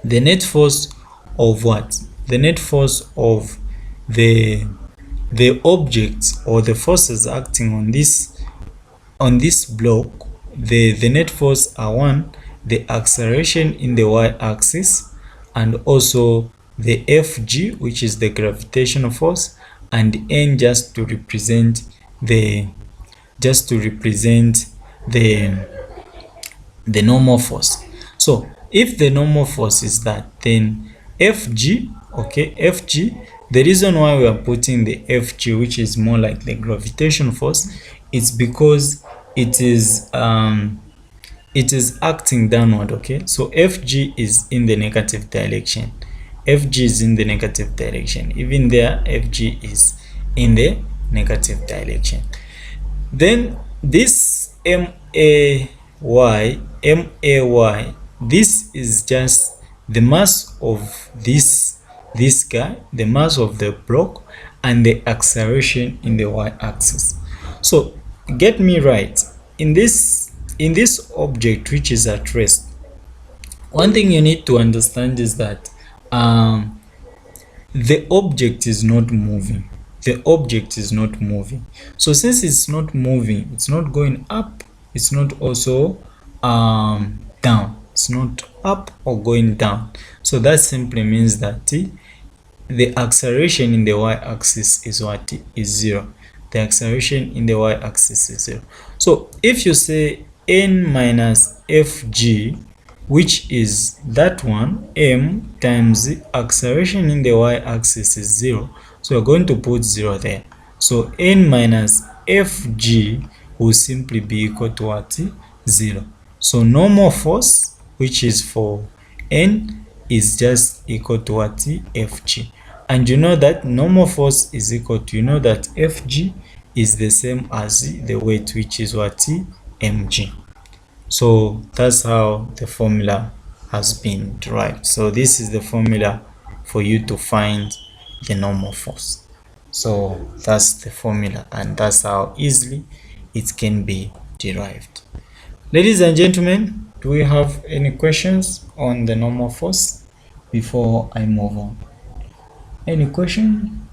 E: The net force of the objects or the forces acting on this block. The net force are one, the acceleration in the y-axis, and also the Fg, which is the gravitational force, and N just to represent the normal force. So if the normal force is that, then Fg, okay, Fg, the reason why we are putting the Fg, which is more like the gravitational force, it's because it is acting downward, okay? So Fg is in the negative direction. Fg is in the negative direction. Even there, Fg is in the negative direction. Then this MAY, this is just the mass of this guy, the mass of the block, and the acceleration in the y-axis. So get me right, in this object which is at rest, one thing you need to understand is that the object is not moving. The object is not moving. So since it's not moving, it's not going up, it's not also down. It's not up or going down. So that simply means that the acceleration in the y-axis is what? Is 0. The acceleration in the y-axis is 0. So if you say n minus fg, which is that one, m times the acceleration in the y-axis is 0. So we're going to put 0 there. So n minus fg will simply be equal to what? 0. So normal force, which is for n, is just equal to what? Fg. And you know that normal force is equal to, you know that Fg is the same as the weight, which is what? Mg. So that's how the formula has been derived. So this is the formula for you to find the normal force. So that's the formula, and that's how easily it can be derived. Ladies and gentlemen, do we have any questions on the normal force before I move on? Any question?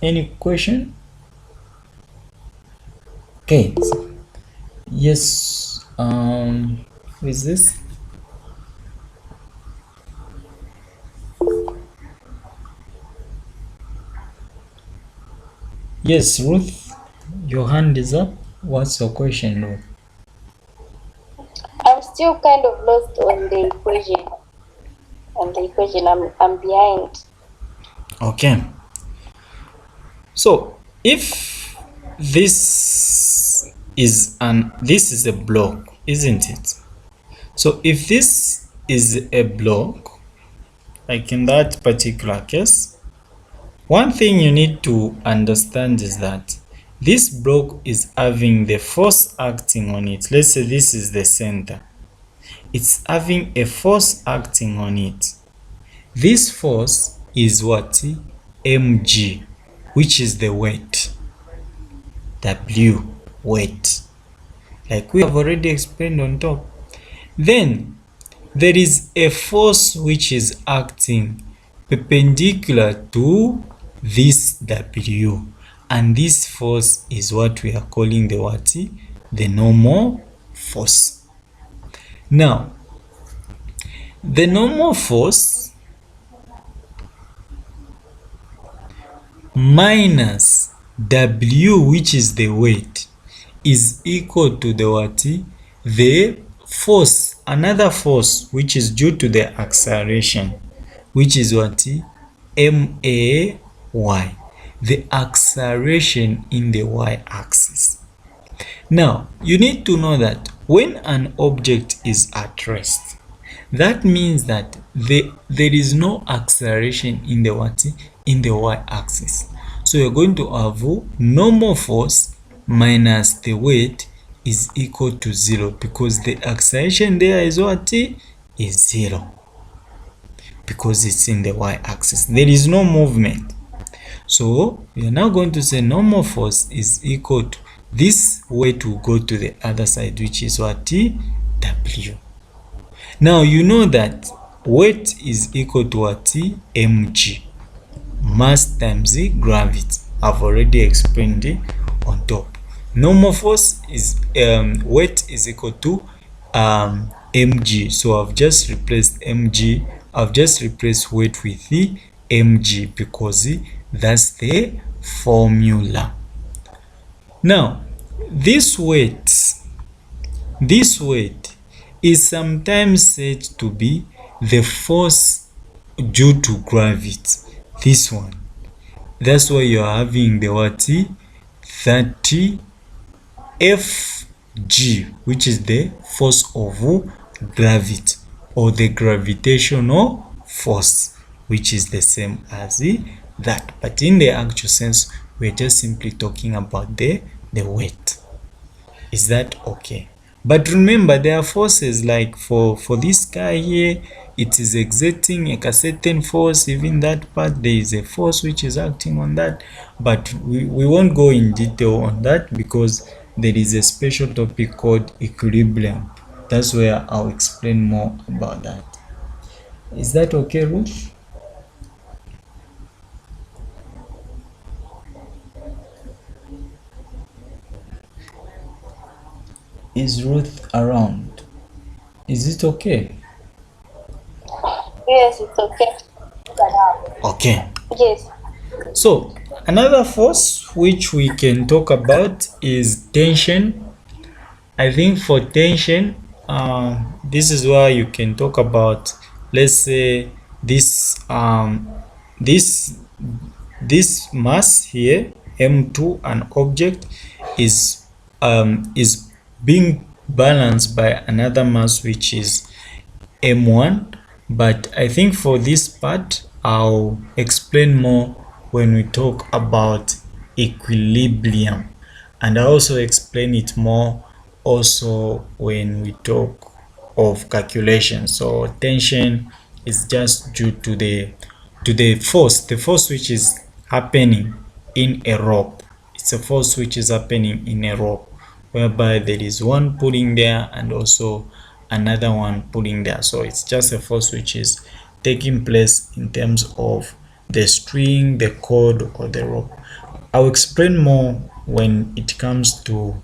E: Any question? Okay. Yes. Who is this? Yes, Ruth. Your hand is up. What's your question, Ruth?
D: I'm still kind of lost on the equation. I'm behind.
E: Okay. So if this is a block, isn't it? So if this is a block, like in that particular case, one thing you need to understand is that this block is having the force acting on it. Let's say this is the center. It's having a force acting on it. This force is what? Mg, which is the weight. W, weight. Like we have already explained on top. Then there is a force which is acting perpendicular to this W, and this force is what we are calling the what? The normal force. Now, the normal force minus W, which is the weight, is equal to the what? The force, another force which is due to the acceleration, which is what? MAY, the acceleration in the y-axis. Now, you need to know that when an object is at rest, that means that there is no acceleration in the what? In the y-axis. So you're going to have normal force minus the weight is equal to 0, because the acceleration there is what? Is 0. Because it's in the y-axis. There is no movement. So we are now going to say normal force is equal to this weight will go to the other side, which is what? W. Now you know that weight is equal to what? Mg. Mass times gravity. I've already explained it on top. Normal force is weight is equal to mg. So I've just replaced mg. I've just replaced weight with the mg because that's the formula. Now this weight is sometimes said to be the force due to gravity. This one. That's why you are having the what? 30 Fg, which is the force of gravity, or the gravitational force, which is the same as that. But in the actual sense, we're just simply talking about the weight. Is that okay? But remember, there are forces, like for this guy here, it is exerting a certain force. Even that part, there is a force which is acting on that, but we won't go in detail on that because there is a special topic called equilibrium. That's where I'll explain more about that. Is that okay, Ruth? Is Ruth around? Is it okay?
D: Yes, it's okay.
E: Okay.
D: Yes.
E: So another force which we can talk about is tension. I think for tension, this is where you can talk about, let's say this this mass here, M2, an object is being balanced by another mass which is M1. But I think for this part I'll explain more when we talk about equilibrium, and I also explain it more also when we talk of calculation. So tension is just due to the force which is happening in a rope. It's a force which is happening in a rope, whereby there is one pulling there and also another one pulling there. So it's just a force which is taking place in terms of the string, the cord, or the rope. I'll explain more when it comes to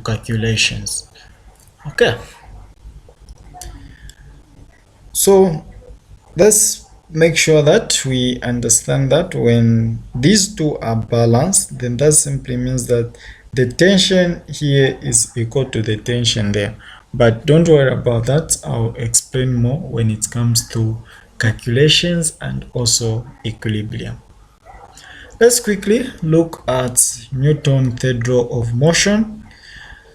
E: calculations. Okay, so let's make sure that we understand that when these two are balanced, then that simply means that the tension here is equal to the tension there. But don't worry about that, I'll explain more when it comes to calculations and also equilibrium. Let's quickly look at Newton's third law of motion.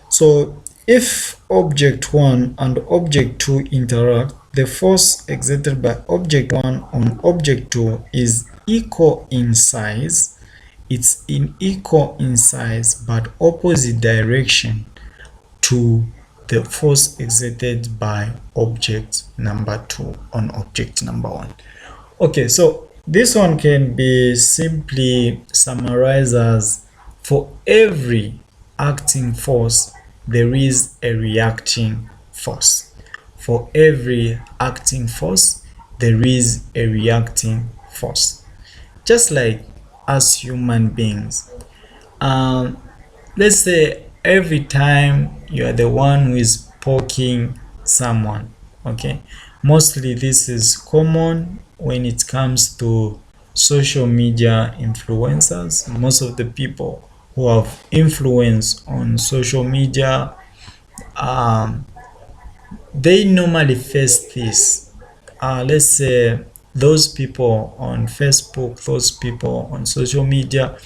E: So if object 1 and object 2 interact, the force exerted by object 1 on object 2 is equal in size. It's equal in size but opposite direction to the force exerted by object number 2 on object number 1. Okay, so this one can be simply summarized as, for every acting force there is a reacting force. For every acting force there is a reacting force. Just like as human beings, let's say every time you are the one who is poking someone, okay, mostly this is common when it comes to social media influencers. Most of the people who have influence on social media, they normally face this. Let's say those people on Facebook, those people on social media,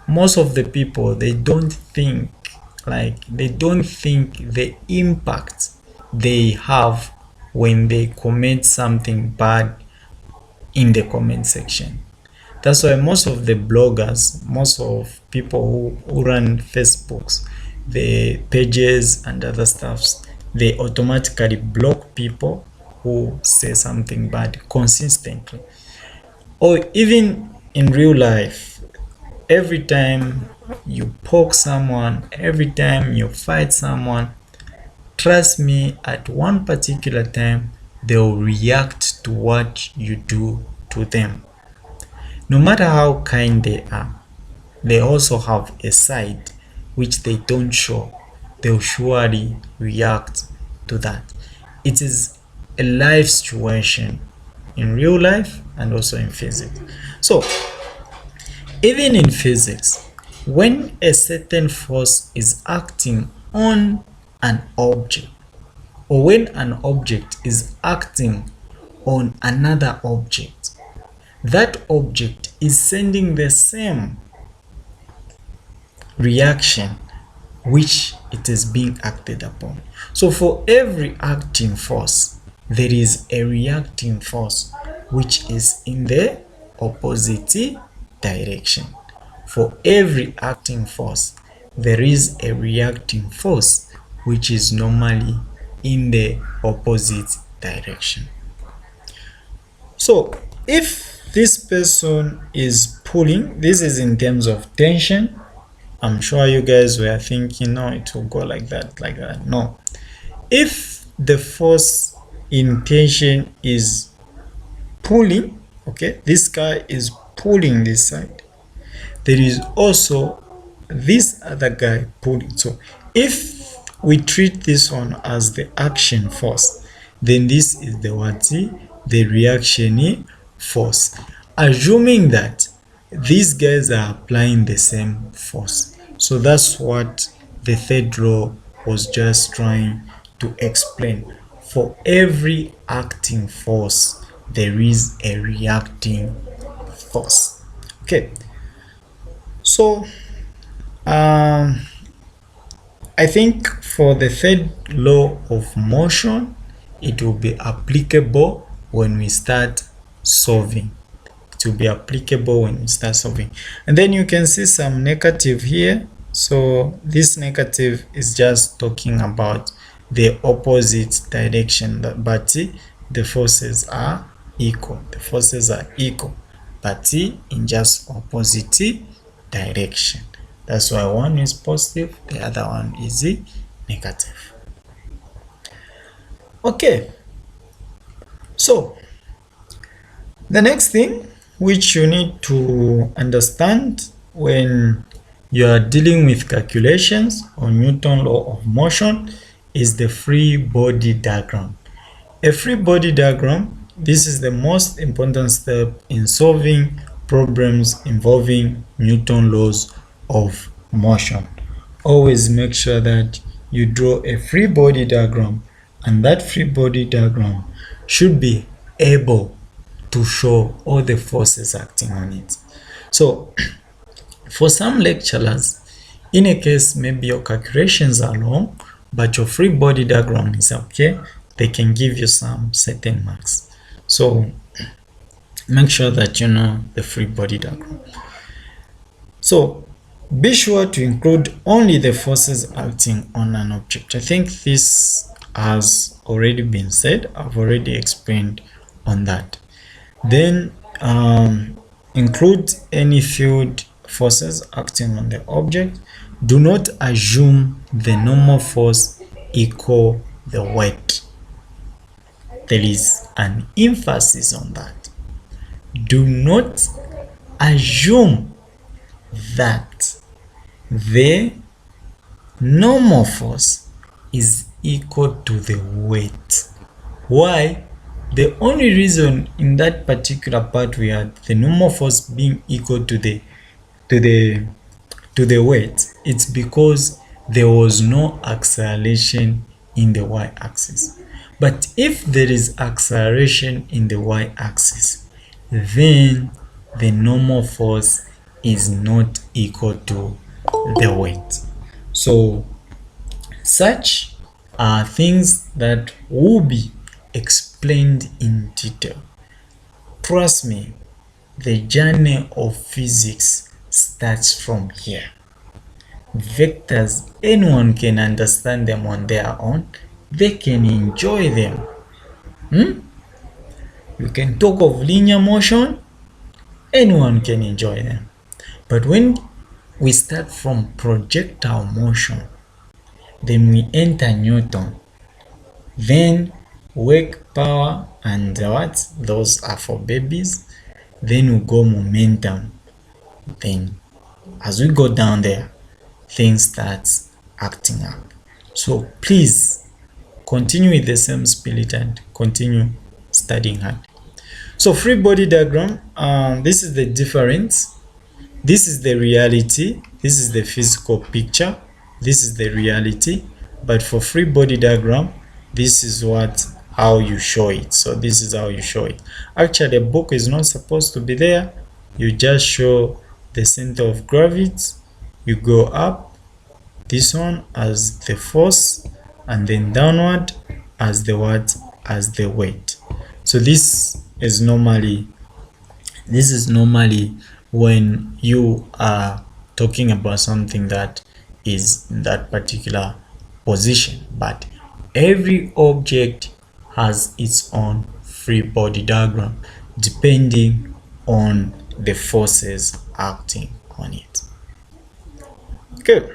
E: most of the people, they don't think the impact they have when they comment something bad in the comment section. That's why most of the bloggers, most of people who run Facebooks, the pages and other stuffs, they automatically block people who say something bad consistently. Or even in real life, every time you poke someone, every time you fight someone, trust me, at one particular time they'll react to what you do to them. No matter how kind they are, they also have a side which they don't show. They'll surely react to that. It is a life situation in real life and also in physics. So even in physics, when a certain force is acting on an object, or when an object is acting on another object, that object is sending the same reaction which it is being acted upon. So for every acting force, there is a reacting force which is in the opposite direction. For every acting force,
A: there is a reacting force which is normally in the opposite direction. So if this person is pulling, this is in terms of tension. I'm sure you guys were thinking, no, it will go like that, like that. No. If the force in tension is pulling, okay, this guy is pulling this side, there is also this other guy pulling. So if we treat this one as the action force, then this is the what? The reaction force, assuming that these guys are applying the same force. So that's what the third law was just trying to explain. For every acting force, there is a reacting force. Okay, so I think for the third law of motion, it will be applicable when we start solving. It will be applicable when we start solving. And then you can see some negative here. So this negative is just talking about the opposite direction, but the forces are equal. The forces are equal, but in just opposite direction. That's why one is positive, the other one is negative. Okay, so the next thing which you need to understand when you are dealing with calculations on Newton's law of motion is the free body diagram. A free body diagram, this is the most important step in solving problems involving Newton's laws of motion. Always make sure that you draw a free body diagram, and that free body diagram should be able to show all the forces acting on it. So for some lecturers, in a case maybe your calculations are long but your free body diagram is okay, they can give you some certain marks. So make sure that you know the free body diagram. So be sure to include only the forces acting on an object. I think this has already been said. I've already explained on that. Then include any field forces acting on the object. Do not assume the normal force equal the weight. There is an emphasis on that. Do not assume that the normal force is equal to the weight. Why? The only reason in that particular part we had the normal force being equal to the weight, it's because there was no acceleration in the y-axis. But if there is acceleration in the y-axis, then the normal force is not equal to the weight. So such are things that will be explained in detail. Trust me, the journey of physics starts from here. Vectors, anyone can understand them on their own. They can enjoy them. You can talk of linear motion, anyone can enjoy them. But when we start from projectile motion, then we enter Newton, then work power and what? Those are for babies. Then we go momentum. Then as we go down there, things start acting up. So please continue with the same spirit and continue studying hard. So free body diagram, this is the difference. This is the reality. This is the physical picture. This is the reality. But for free body diagram, this is how you show it. So this is how you show it. Actually, the book is not supposed to be there. You just show the center of gravity. You go up, this one as the force, and then downward as the what? As the weight. So this is normally when you are talking about something that is in that particular position, but every object has its own free body diagram depending on the forces acting on it. Okay,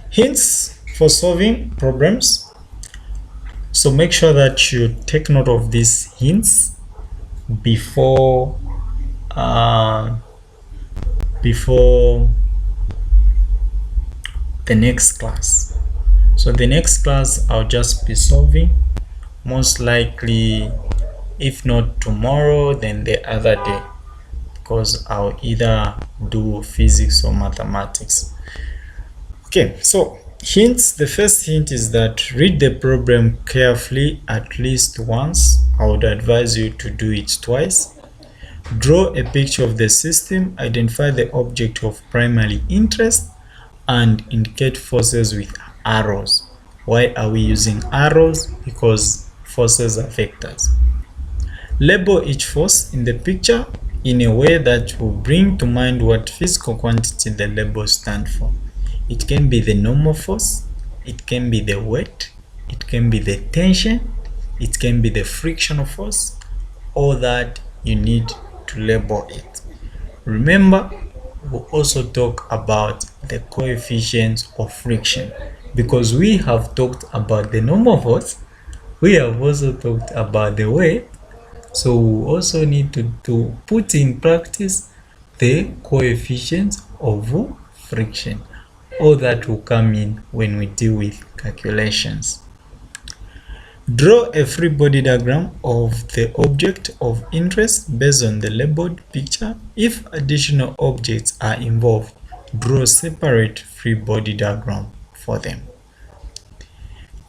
A: hints for solving problems. So make sure that you take note of these hints before the next class. So the next class I'll just be solving, most likely if not tomorrow then the other day, because I'll either do physics or mathematics. Okay, so hints. The first hint is that read the problem carefully at least once. I would advise you to do it twice. Draw a picture of the system, identify the object of primary interest, and indicate forces with arrows. Why are we using arrows? Because forces are vectors. Label each force in the picture in a way that will bring to mind what physical quantity the label stands for. It can be the normal force, it can be the weight, it can be the tension, it can be the frictional force. All that you need to label it. Remember, we'll also talk about the coefficients of friction, because we have talked about the normal force, we have also talked about the weight, so we also need to put in practice the coefficients of friction. All that will come in when we deal with calculations. Draw a free body diagram of the object of interest based on the labeled picture. If additional objects are involved, draw a separate free body diagram for them.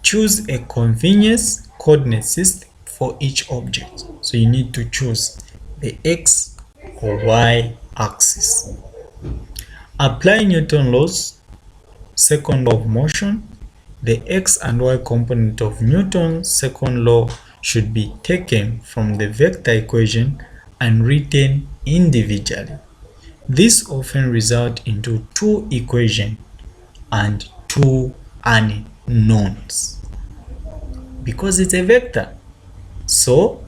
A: Choose a convenience coordinate system for each object. So you need to choose the X or Y axis. Apply Newton's laws, second law of motion. The X and Y component of Newton's second law should be taken from the vector equation and written individually. This often results into two equations and two unknowns because it's a vector. So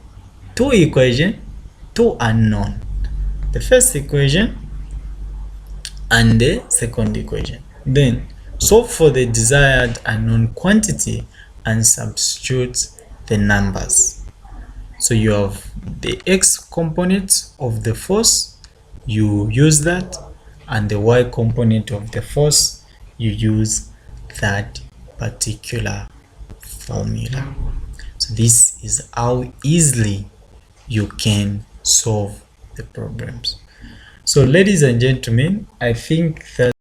A: two equations, two unknown. The first equation and the second equation. Then solve for the desired unknown quantity and substitute the numbers. So you have the X component of the force, you use that, and the Y component of the force, you use that particular formula. So this is how easily you can solve the problems. So ladies and gentlemen, I think that